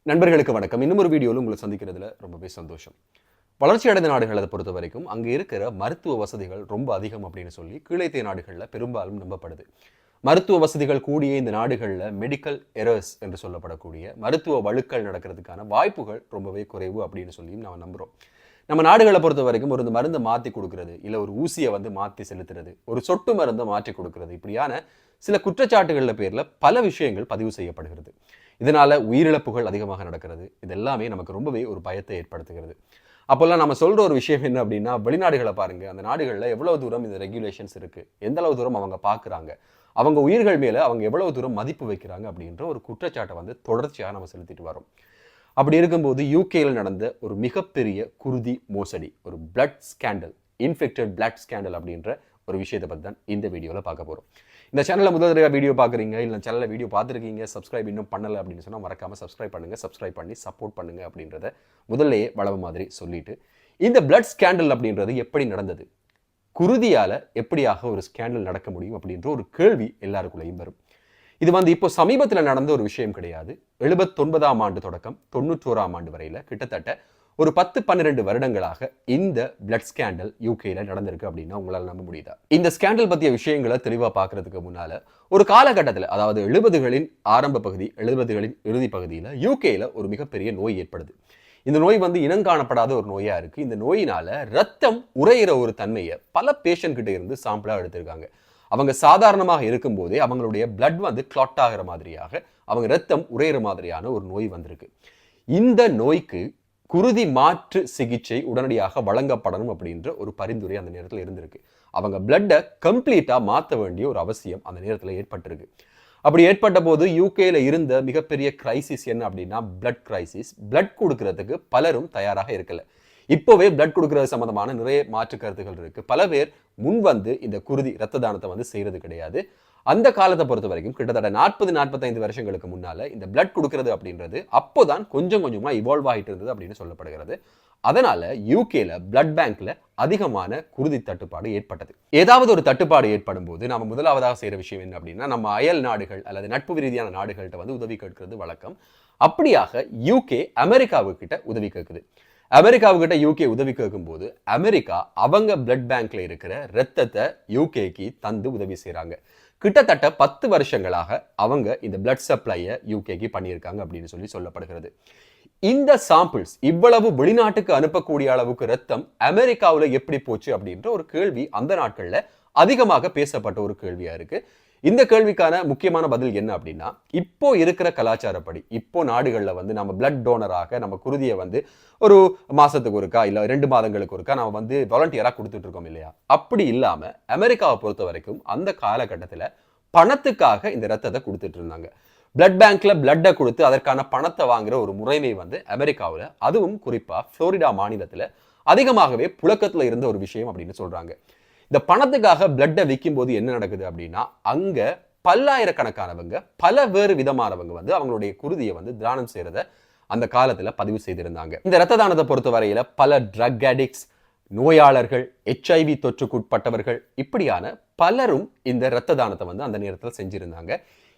நண்பர்களுக்கு வணக்கம். இன்னும் ஒரு வீடியோவில் உங்களை சந்திக்கிறதுல ரொம்பவே சந்தோஷம். வளர்ச்சியடைந்த நாடுகளை பொறுத்த வரைக்கும் அங்கே இருக்கிற மருத்துவ வசதிகள் ரொம்ப அதிகம் அப்படின்னு சொல்லி கீழைத்திய நாடுகளில் பெரும்பாலும் நம்பப்படுது. மருத்துவ வசதிகள் கூடிய இந்த நாடுகளில் மெடிக்கல் எரர்ஸ் என்று சொல்லப்படக்கூடிய மருத்துவ வழுக்கல் நடக்கிறதுக்கான வாய்ப்புகள் ரொம்பவே குறைவு அப்படின்னு சொல்லியும் நம்ம நம்புகிறோம். நம்ம நாடுகளை பொறுத்த வரைக்கும் ஒரு மருந்தை மாற்றி கொடுக்கறது, இல்லை ஒரு ஊசியை மாற்றி செலுத்துறது, ஒரு சொட்டு மருந்தை மாற்றி கொடுக்கறது, இப்படியான சில குற்றச்சாட்டுகளில் பேரில் பல விஷயங்கள் பதிவு செய்யப்படுகிறது. இதனால உயிரிழப்புகள் அதிகமாக நடக்கிறது. இது எல்லாமே நமக்கு ரொம்பவே ஒரு பயத்தை ஏற்படுத்துகிறது. அப்போல்லாம் நம்ம சொல்ற ஒரு விஷயம் என்ன அப்படின்னா, வெளிநாடுகளை பாருங்க, அந்த நாடுகளில் எவ்வளவு தூரம் இந்த ரெகுலேஷன்ஸ் இருக்கு, எந்த அளவு தூரம் அவங்க பார்க்குறாங்க, அவங்க உயிர்கள் மேலே அவங்க எவ்வளவு தூரம் மதிப்பு வைக்கிறாங்க அப்படின்ற ஒரு குற்றச்சாட்டை தொடர்ச்சியாக நம்ம செலுத்திட்டு வரோம். அப்படி இருக்கும்போது யூகேயில் நடந்த ஒரு மிகப்பெரிய குருதி மோசடி, ஒரு blood scandal, infected blood scandal அப்படின்ற ஒரு விஷயத்தை பற்றி தான் இந்த வீடியோவில் பார்க்க போகிறோம். இந்த சேனலில் முதல் தடவை வீடியோ பார்க்குறீங்க, இல்லை சேனலில் வீடியோ பார்த்துருக்கீங்க, சப்ஸ்கிரைப் இன்னும் பண்ணலை அப்படின்னு சொன்னால் மறக்காமல் சப்ஸ்கிரைப் பண்ணுங்கள். சப்ஸ்கிரைப் பண்ணி சப்போர்ட் பண்ணுங்கள் அப்படின்றத முதல்லையே வளவு மாதிரி சொல்லிட்டு, இந்த பிளட் ஸ்கேண்டல் அப்படின்றது எப்படி நடந்தது, குருதியால் எப்படியாக ஒரு ஸ்கேண்டல் நடக்க முடியும் அப்படின்ற ஒரு கேள்வி எல்லாருக்குள்ளேயும் வரும். இது இப்போ சமீபத்தில் நடந்த ஒரு விஷயம் கிடையாது. 79ஆம் ஆண்டு தொடக்கம் 91ஆம் ஆண்டு வரையில் கிட்டத்தட்ட ஒரு 10-12 வருடங்களாக இந்த பிளட் ஸ்கேண்டல் யூகேல நடந்திருக்கு அப்படின்னா உங்களால் நம்ப முடியுதா? இந்த ஸ்கேண்டல் பற்றிய விஷயங்களை தெளிவாக பார்க்கறதுக்கு முன்னால ஒரு காலகட்டத்தில், அதாவது 70களின் ஆரம்ப பகுதி, 70களின் இறுதி பகுதியில் யூகேல ஒரு மிகப்பெரிய நோய் ஏற்படுது. இந்த நோய் இனங்காணப்படாத ஒரு நோயா இருக்கு. இந்த நோயினால ரத்தம் உறையிற ஒரு தன்மையை பல பேஷண்ட் கிட்ட இருந்து சாம்பிளா எடுத்திருக்காங்க. அவங்க சாதாரணமாக இருக்கும் போதே அவங்களுடைய பிளட் கிளாட் ஆகிற மாதிரியாக, அவங்க ரத்தம் உறையிற மாதிரியான ஒரு நோய் வந்திருக்கு. இந்த நோய்க்கு குருதி மாற்று சிகிச்சை உடனடியாக வழங்கப்படணும் அப்படின்ற ஒரு பரிந்துரை அந்த நேரத்தில் இருந்திருக்கு. அவங்க பிளட்டை கம்ப்ளீட்டா மாற்ற வேண்டிய ஒரு அவசியம் அந்த நேரத்தில் ஏற்பட்டிருக்கு. அப்படி ஏற்பட்ட போது யூகேல இருந்த மிகப்பெரிய கிரைசிஸ் என்ன அப்படின்னா பிளட் கிரைசிஸ். பிளட் கொடுக்கறதுக்கு பலரும் தயாராக இருக்கல. இப்போவே பிளட் கொடுக்கறது சம்பந்தமான நிறைய மாற்று கருத்துக்கள் இருக்கு. பல பேர் இந்த குருதி ரத்த தானத்தை செய்யறது கிடையாது. அந்த காலத்தை பொறுத்த வரைக்கும் கிட்டத்தட்ட 40-45 வருஷங்களுக்கு முன்னால இந்த பிளட் கொடுக்கறது அப்படின்றது அப்போதான் கொஞ்சம் கொஞ்சமா இவால்வ் ஆகிட்டு இருந்தது அப்படின்னு சொல்லப்படுகிறது. அதனால யூகேல பிளட் பேங்க்ல அதிகமான குருதி தட்டுப்பாடு ஏற்பட்டது. ஏதாவது ஒரு தட்டுப்பாடு ஏற்படும் போது நாம முதலாவதாக செய்யற விஷயம் என்ன அப்படின்னா, நம்ம அயல் நாடுகள் அல்லது நட்பு ரீதியான நாடுகள்கிட்ட உதவி கேட்கிறது வழக்கம். அப்படியாக யூகே அமெரிக்காவுக்கிட்ட உதவி கேட்குது. அமெரிக்காவுக்கிட்ட யூகே உதவி கேட்கும் போது அமெரிக்கா அவங்க பிளட் பேங்க்ல இருக்கிற ரத்தத்தை யூகேக்கு தந்து உதவி செய்யறாங்க. கிட்டத்தட்ட 10 வருஷங்களாக அவங்க இந்த பிளட் சப்ளையை யூகேக்கு பண்ணியிருக்காங்க அப்படின்னு சொல்லப்படுகிறது. இந்த சாம்பிள்ஸ் இவ்வளவு வெளிநாட்டுக்கு அனுப்பக்கூடிய அளவுக்கு ரத்தம் அமெரிக்காவில் எப்படி போச்சு அப்படின்ற ஒரு கேள்வி அந்த நாட்கள்ல அதிகமாக பேசப்பட்ட ஒரு கேள்வியா இருக்கு. இந்த கேள்விக்கான முக்கியமான பதில் என்ன அப்படின்னா, இப்போ இருக்கிற கலாச்சாரப்படி இப்போ நாடுகளில் நம்ம பிளட் டோனராக நம்ம குருதியை ஒரு மாசத்துக்கு ஒருக்கா இல்லை 2 மாதங்களுக்கு ஒருக்கா நம்ம வாலண்டியரா கொடுத்துட்டு இருக்கோம் இல்லையா? அப்படி இல்லாம அமெரிக்காவை பொறுத்த வரைக்கும் அந்த காலகட்டத்தில் பணத்துக்காக இந்த ரத்தத்தை கொடுத்துட்டு இருந்தாங்க. பிளட் பேங்க்ல பிளட்டை கொடுத்து அதற்கான பணத்தை வாங்குற ஒரு முறைமை அமெரிக்காவில், அதுவும் குறிப்பா புளோரிடா மாநிலத்தில் அதிகமாகவே புழக்கத்தில் இருந்த ஒரு விஷயம் அப்படின்னு சொல்றாங்க. இந்த பணத்துக்காக பிளட்டை விற்கும் போது என்ன நடக்குது அப்படின்னா, அங்க பல்லாயிரக்கணக்கானவங்க பல வேறு விதமானவங்க அவங்களுடைய குருதியை தானம் செய்யறத அந்த காலத்துல பதிவு செய்திருந்தாங்க. இந்த ரத்த தானத்தை பொறுத்த வரையில பல ட்ரக் அடிக்ட்ஸ், நோயாளர்கள், HIV தொற்றுக்குட்பட்டவர்கள், இப்படியான பலரும் இந்த ரத்த தானத்தை அந்த நேரத்தில் செஞ்சிருந்தாங்க.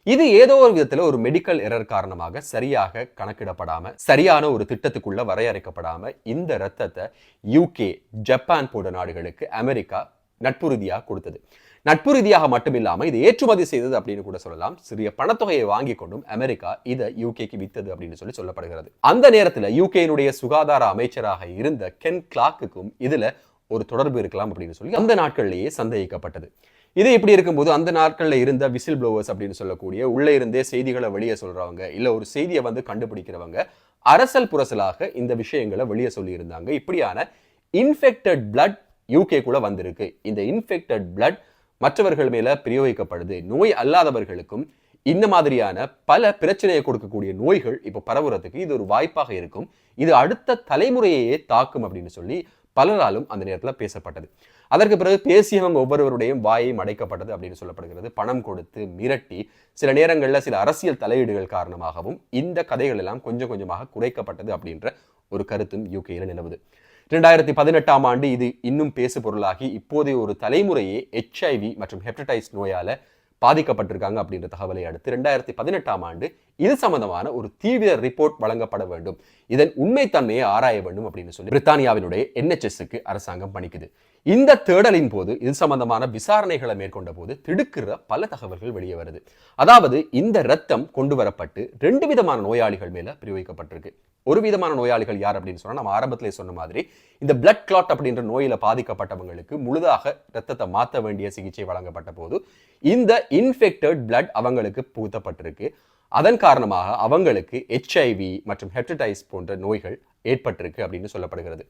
இது ஏதோ ஒரு விதத்துல ஒரு மெடிக்கல் எரர் காரணமாக சரியாக கணக்கிடப்படாம, சரியான ஒரு திட்டத்துக்குள்ள வரையறைக்கப்படாம இந்த ரத்தத்தை யூகே, ஜப்பான் போன்ற நாடுகளுக்கு அமெரிக்கா நட்பு ரீதியாக கொடுத்தது. நட்பு ரீதியாக மட்டும் இல்லாம இது ஏற்றுமதி செய்தது அப்படின்னு கூட சொல்லலாம். சிறிய பணத்தொகையை வாங்கி கொண்டும் அமெரிக்கா இதை யூகேக்கு வித்தது அப்படின்னு சொல்லப்படுகிறது. அந்த நேரத்தில் யூகேனுடைய சுகாதார அமைச்சராக இருந்த கென் கிளார்க்குக்கும் இதுல ஒரு தொடர்பு இருக்கலாம் அப்படின்னு சொல்லி அந்த நாட்களிலேயே சந்தேகிக்கப்பட்டது. இது இப்படி இருக்கும்போது அந்த நாட்களில் இருந்த விசில் ப்ளோவர்ஸ் அப்படின்னு சொல்லக்கூடிய உள்ளே இருந்தே செய்திகளை வெளியே சொல்றவங்க, இல்ல ஒரு செய்தியை கண்டுபிடிக்கிறவங்க அரசல் புரசலாக இந்த விஷயங்களை வெளியே சொல்லி இருந்தாங்க. இப்படியான இன்ஃபெக்டட் பிளட் யூகே கூட வந்திருக்கு. இந்த இன்ஃபெக்டட் பிளட் மற்றவர்கள் மேல பிரயோகிக்கப்படுது. நோய் அல்லாதவர்களுக்கும் இந்த மாதிரியான பல பிரச்சனையை கொடுக்கக்கூடிய நோய்கள் இப்போ பரவுறதுக்கு இது ஒரு வாய்ப்பாக இருக்கும். இது அடுத்த தலைமுறையே தாக்கும் அப்படின்னு சொல்லி பலராலும் அந்த நேரத்தில் பேசப்பட்டது. அதற்கு பிறகு பேசியவங்க ஒவ்வொருவருடையும் வாயும் அடைக்கப்பட்டது அப்படின்னு சொல்லப்படுகிறது. பணம் கொடுத்து மிரட்டி, சில நேரங்களில் சில அரசியல் தலையீடுகள் காரணமாகவும் இந்த கதைகள் எல்லாம் கொஞ்சம் கொஞ்சமாக குறைக்கப்பட்டது அப்படின்ற ஒரு கருத்தும் யூகேயில் நிலவுது. 2018ஆம் ஆண்டு இது இன்னும் பேசு பொருளாகி இப்போதைய ஒரு தலைமுறையே HIV மற்றும் ஹெப்படைட்டிஸ் நோயால பாதிக்கப்பட்டிருக்காங்க அப்படின்ற தகவலை அடுத்து 2018ஆம் ஆண்டு இது சம்பந்தமான ஒரு தீவிர ரிப்போர்ட் வழங்கப்பட வேண்டும், இதன் உண்மைத்தன்மையை ஆராய வேண்டும் அப்படின்னு சொல்லி பிரித்தானியாவினுடைய NHSக்கு அரசாங்கம் பணிக்குது. இந்த தேடலின் போது இது சம்பந்தமான விசாரணைகளை மேற்கொண்ட போது திடுக்கிற பல தகவல்கள் வெளியே வருது. அதாவது இந்த ரத்தம் கொண்டு வரப்பட்டு 2 விதமான நோயாளிகள் மேல பிரயோகிக்கப்பட்டிருக்கு. ஒரு விதமான நோயாளிகள் யார் அப்படின்னு சொன்னா, நம்ம ஆரம்பத்திலே சொன்ன மாதிரி இந்த பிளட் கிளாட் அப்படின்ற நோயில பாதிக்கப்பட்டவங்களுக்கு முழுதாக ரத்தத்தை மாற்ற வேண்டிய சிகிச்சை வழங்கப்பட்ட போது இந்த இன்ஃபெக்டட் பிளட் அவங்களுக்கு புகுத்தப்பட்டிருக்கு. அதன் காரணமாக அவங்களுக்கு HIV மற்றும் ஹெப்படைட்டிஸ் போன்ற நோய்கள் ஏற்பட்டிருக்கு அப்படின்னு சொல்லப்படுகிறது.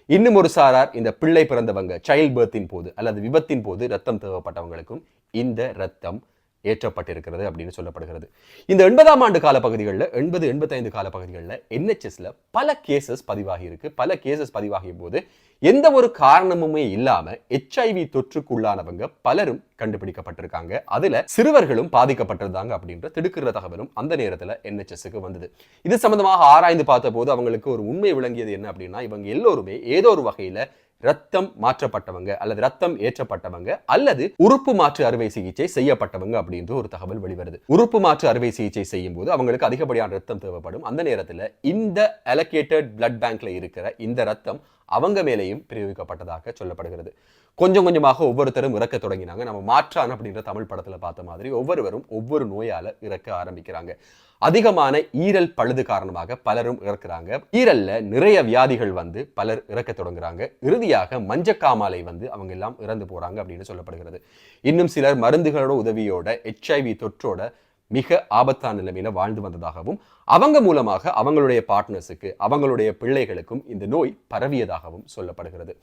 இன்னும் ஒரு சாரார் இந்த பிள்ளை பிறந்தவங்க சைல்ட் பர்த்தின் போது அல்லது விபத்தின் போது ரத்தம் தேவைப்பட்டவங்களுக்கும் இந்த ரத்தம் ஏற்றப்பட்டிருக்கிறது அப்படின்னு சொல்லப்படுகிறது. இந்த 80ஆம் ஆண்டு காலப்பகுதிகளில் 80-85 காலப்பகுதிகளில் NHSல பல கேசஸ் பதிவாகி இருக்கு. பல கேசஸ் பதிவாகிய போது எந்த ஒரு காரணமுமே இல்லாம HIV தொற்றுக்குள்ளானவங்க பலரும் கண்டுபிடிக்கப்பட்டிருக்காங்க. அதுல சிறுவர்களும் பாதிக்கப்பட்டிருந்தாங்க அப்படின்ற திடுக்கிற தகவலும் அந்த நேரத்துல NHSக்கு வந்தது. இது சம்பந்தமாக ஆராய்ந்து பார்த்த போது அவங்களுக்கு ஒரு உண்மை விளங்கியது என்ன அப்படின்னா, இவங்க எல்லோருமே ஏதோ ஒரு வகையில ரத்தம் மாற்றப்பட்டவங்க அல்லது ரத்தம் ஏற்றப்பட்டவங்க அல்லது உறுப்பு மாற்று அறுவை சிகிச்சை செய்யப்பட்டவங்க அப்படின்ற ஒரு தகவல் வெளிவருது. உறுப்பு மாற்று அறுவை சிகிச்சை செய்யும் போது அவங்களுக்கு அதிகப்படியான ரத்தம் தேவைப்படும். அந்த நேரத்தில் இந்த அலோகேட்டட் பிளட் பேங்க்ல இருக்கிற இந்த ரத்தம் அவங்க மேலேயும் பிரயோகிக்கப்பட்டதாக சொல்லப்படுகிறது. கொஞ்சம் கொஞ்சமாக ஒவ்வொருத்தரும் இறக்க தொடங்கினாங்க. நம்ம மாற்றான் அப்படின்ற தமிழ் படத்துல பார்த்த மாதிரி ஒவ்வொருவரும் ஒவ்வொரு நோயால இறக்க ஆரம்பிக்கிறாங்க. அதிகமான ஈரல் பழுது காரணமாக பலரும் இறக்குறாங்க. ஈரல்ல நிறைய வியாதிகள் வந்து பலர் இறக்க தொடங்குறாங்க. இறுதியாக மஞ்சக்காமாலை வந்து அவங்க எல்லாம் இறந்து போறாங்க அப்படின்னு சொல்லப்படுகிறது. இன்னும் சிலர் மருந்துகளோட உதவியோட HIV தொற்றோட மிக ஆபத்தான நிலைமையில வாழ்ந்து வந்ததாகவும் அவங்க மூலமாக அவங்களுடைய பார்ட்னர்ஸுக்கு அவங்களுடைய பிள்ளைகளுக்கும் இந்த நோய் பரவியதாகவும் சொல்லப்படுகிறது.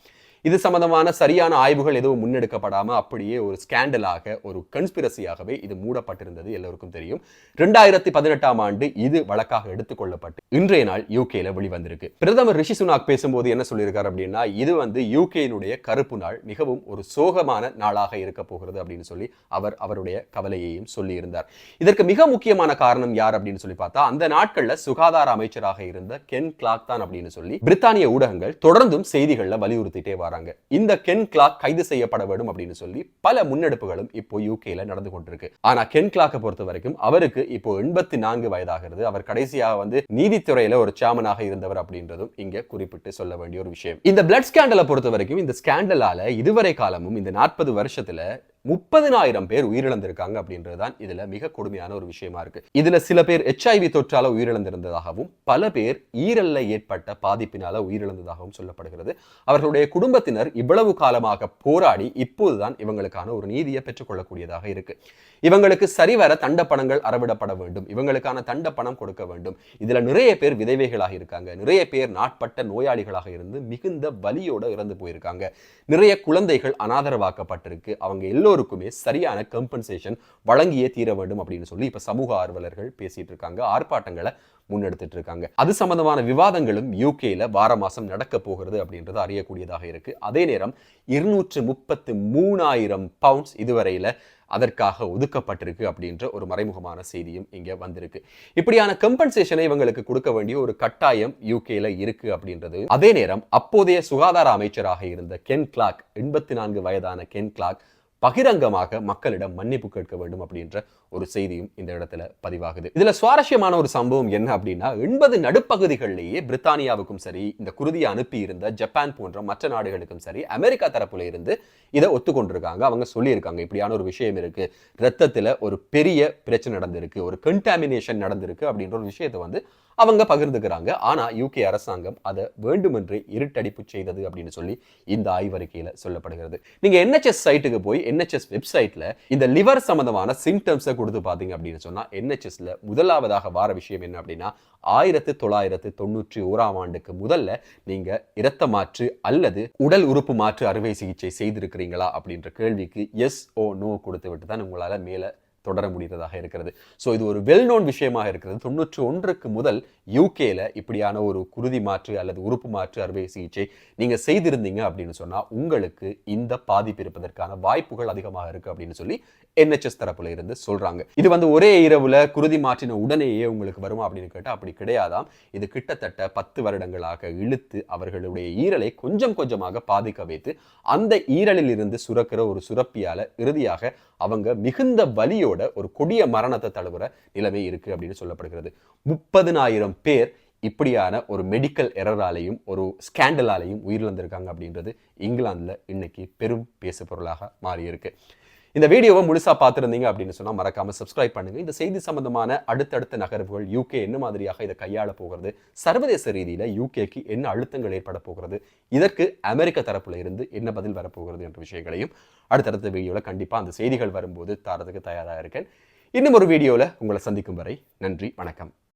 இது சம்பந்தமான சரியான ஆய்வுகள் எதுவும் முன்னெடுக்கப்படாம அப்படியே ஒரு ஸ்கேண்டலாக ஒரு கன்ஸ்பிரசியாகவே இது மூடப்பட்டிருந்தது எல்லோருக்கும் தெரியும். 2018ஆம் ஆண்டு இது வழக்காக எடுத்துக்கொள்ளப்பட்டு இன்றைய நாள் யூகேல வெளிவந்திருக்கு. பிரதமர் ரிஷி சுனாக் பேசும்போது என்ன சொல்லியிருக்காரு அப்படின்னா, இது வந்து யூகேனுடைய கருப்பு நாள், மிகவும் ஒரு சோகமான நாளாக இருக்க போகிறது அப்படின்னு சொல்லி அவர் அவருடைய கவலையையும் சொல்லி இருந்தார். இதற்கு மிக முக்கியமான காரணம் யார் அப்படின்னு சொல்லி பார்த்தா, அந்த நாட்கள்ல சுகாதார அமைச்சராக இருந்த கென் கிளார்க் தான் அப்படின்னு சொல்லி பிரித்தானிய ஊடகங்கள் தொடர்ந்தும் செய்திகள்ல வலியுறுத்திட்டே வராங்க. இந்த கென் கிளார்க் கைது செய்யப்பட வேண்டும் அப்படின்னு சொல்லி பல முன்னெடுப்புகளும் இப்போ யூகேல நடந்து கொண்டிருக்கு. ஆனா கென் கிளார்க்கை பொறுத்த வரைக்கும் அவருக்கு இப்போ 84 வயதாகிறது. அவர் கடைசியாக வந்து நீதித்துறையில ஒரு சேர்மனாக இருந்தவர் அப்படின்றதும் இங்க குறிப்பிட்டு சொல்ல வேண்டிய ஒரு விஷயம். இந்த பிளட் ஸ்கேண்டலை பொறுத்த வரைக்கும் இந்த ஸ்கேண்டலால இதுவரை காலமும் இந்த 40 வருஷத்துல 30,000 பேர் உயிரிழந்திருக்காங்க அப்படின்றதுதான் இதுல மிக கொடுமையான ஒரு விஷயமா இருக்கு. இதுல சில பேர் HIV தொற்றால உயிரிழந்திருந்ததாகவும் பல பேர் ஈரல்ல ஏற்பட்ட பாதிப்பினால உயிரிழந்ததாகவும் சொல்லப்படுகிறது. அவர்களுடைய குடும்பத்தினர் இவ்வளவு காலமாக போராடி இப்போதுதான் இவங்களுக்கான ஒரு நீதியை பெற்றுக்கொள்ளக்கூடியதாக இருக்கு. இவங்களுக்கு சரிவர தண்டப்பணங்கள் அறவிடப்பட வேண்டும், இவங்களுக்கான தண்டப்பணம் கொடுக்க வேண்டும். இதுல நிறைய பேர் விதவைகளாக இருக்காங்க, நிறைய பேர் நாட்பட்ட நோயாளிகளாக இருந்து மிகுந்த வலியோட இறந்து போயிருக்காங்க, நிறைய குழந்தைகள் அனாதரவாக்கப்பட்டிருக்கு. அவங்க எல்லோருக்குமே சரியான கம்பன்சேஷன் வழங்கியே தீர வேண்டும் அப்படின்னு சொல்லி இப்ப சமூக ஆர்வலர்கள் பேசிட்டு இருக்காங்க, ஆர்ப்பாட்டங்களை முன்னெடுத்துட்டு இருக்காங்க. அது சம்பந்தமான விவாதங்களும் யூகேல வார மாசம் நடக்க போகிறது அப்படின்றது அறியக்கூடியதாக இருக்கு. அதே நேரம் 233,000 பவுண்ட்ஸ் இதுவரையில அதற்காக ஒதுக்கப்பட்டிருக்கு அப்படின்ற ஒரு மறைமுகமான செய்தியும் இங்க வந்திருக்கு. இப்படியான கம்பன்சேஷனை இவங்களுக்கு கொடுக்க வேண்டிய ஒரு கட்டாயம் யூகேல இருக்கு அப்படின்றது. அதே நேரம் அப்போதைய சுகாதார அமைச்சராக இருந்த கென் கிளார்க், 84 வயதான கென் கிளார்க் பகிரங்கமாக மக்களிடம் மன்னிப்பு கேட்க வேண்டும் அப்படின்ற ஒரு செய்தியும் இந்த இடத்துல பதிவாகுது. இதுல சுவாரஸ்யமான ஒரு சம்பவம் என்ன அப்படின்னா, 80 நடுப்பகுதிகளிலேயே பிரித்தானியாவுக்கும் சரி, இந்த குருதியை அனுப்பி இருந்த ஜப்பான் போன்ற மற்ற நாடுகளுக்கும் சரி, அமெரிக்கா தரப்புல இருந்து இதை ஒத்துக்கொண்டிருக்காங்க. அவங்க சொல்லியிருக்காங்க, இப்படியான ஒரு விஷயம் இருக்கு, ரத்தத்துல ஒரு பெரிய பிரச்சனை நடந்திருக்கு, ஒரு கண்டாமினேஷன் நடந்திருக்கு அப்படின்ற ஒரு விஷயத்தை வந்து அவங்க பகிர்ந்துக்கிறாங்க. ஆனா யூகே அரசாங்கம் அதை வேண்டுமென்றே இருட்டடிப்பு செய்தது அப்படின்னு சொல்லி இந்த ஆய்வறிக்கையில சொல்லப்படுகிறது. நீங்க NHS சைட்டுக்கு போய் NHS வெப்சைட்ல இந்த லிவர் சம்பந்தமான சிம்டம்ஸை கொடுத்து பாத்தீங்க அப்படின்னு சொன்னா, NHSல முதலாவதாக வார விஷயம் என்ன அப்படின்னா, 1991ஆம் ஆண்டுக்கு முதல்ல நீங்க இரத்த மாற்று அல்லது உடல் உறுப்பு மாற்று அறுவை சிகிச்சை செய்திருக்கிறீங்களா அப்படின்ற கேள்விக்கு எஸ் ஓ நோ கொடுத்து விட்டு தான் உங்களால மேல தொடர முடிகிறதாக இருக்கிறது. ஸோ இது ஒரு வெல் நோன் விஷயமாக இருக்கிறது. 91க்கு முதல் யூகேல இப்படியான ஒரு குருதி மாற்று அல்லது உறுப்பு மாற்று அறுவை சிகிச்சை நீங்க செய்திருந்தீங்க அப்படின்னு சொன்னா உங்களுக்கு இந்த பாதிப்பு இருப்பதற்கான வாய்ப்புகள் அதிகமாக இருக்கு அப்படின்னு சொல்லி NHS தரப்புல இருந்து சொல்றாங்க. இது ஒரே இரவுல குருதி மாற்றின உடனேயே உங்களுக்கு வருமா அப்படின்னு கேட்டா அப்படி கிடையாதாம். இது கிட்டத்தட்ட 10 வருடங்களாக இழுத்து அவர்களுடைய ஈரலை கொஞ்சம் கொஞ்சமாக பாதிக்க வைத்து அந்த ஈரலில் இருந்து சுரக்கிற ஒரு சுரப்பியால இறுதியாக அவங்க மிகுந்த வலியோட ஒரு கொடிய மரணத்தை தழுவுற நிலைமை இருக்கு அப்படின்னு சொல்லப்படுகிறது. 30,000 பேர் இப்படியான ஒரு மெடிக்கல் எரராலையும் ஒரு ஸ்கேண்டலாலையும் உயிரிழந்திருக்காங்க அப்படின்றது இங்கிலாந்துல இன்னைக்கு பெரும் பேசு பொருளாக மாறி இருக்கு. இந்த வீடியோவை முழுசா பார்த்துருந்தீங்க அப்படின்னு சொன்னா மறக்காம சப்ஸ்கிரைப் பண்ணுங்க. இந்த செய்தி சம்பந்தமான அடுத்தடுத்த நகர்வுகள் யூகே என்ன மாதிரியாக இதை கையாள போகிறது, சர்வதேச ரீதியில யூகேக்கு என்ன அழுத்தங்கள் ஏற்பட போகிறது, இதற்கு அமெரிக்க தரப்புல இருந்து என்ன பதில் வரப்போகிறது என்ற விஷயங்களையும் அடுத்தடுத்த வீடியோல கண்டிப்பா அந்த செய்திகள் வரும்போது தாரதுக்கு தயாராக இருக்கேன். இன்னும் ஒரு வீடியோல உங்களை சந்திக்கும் வரை நன்றி, வணக்கம்.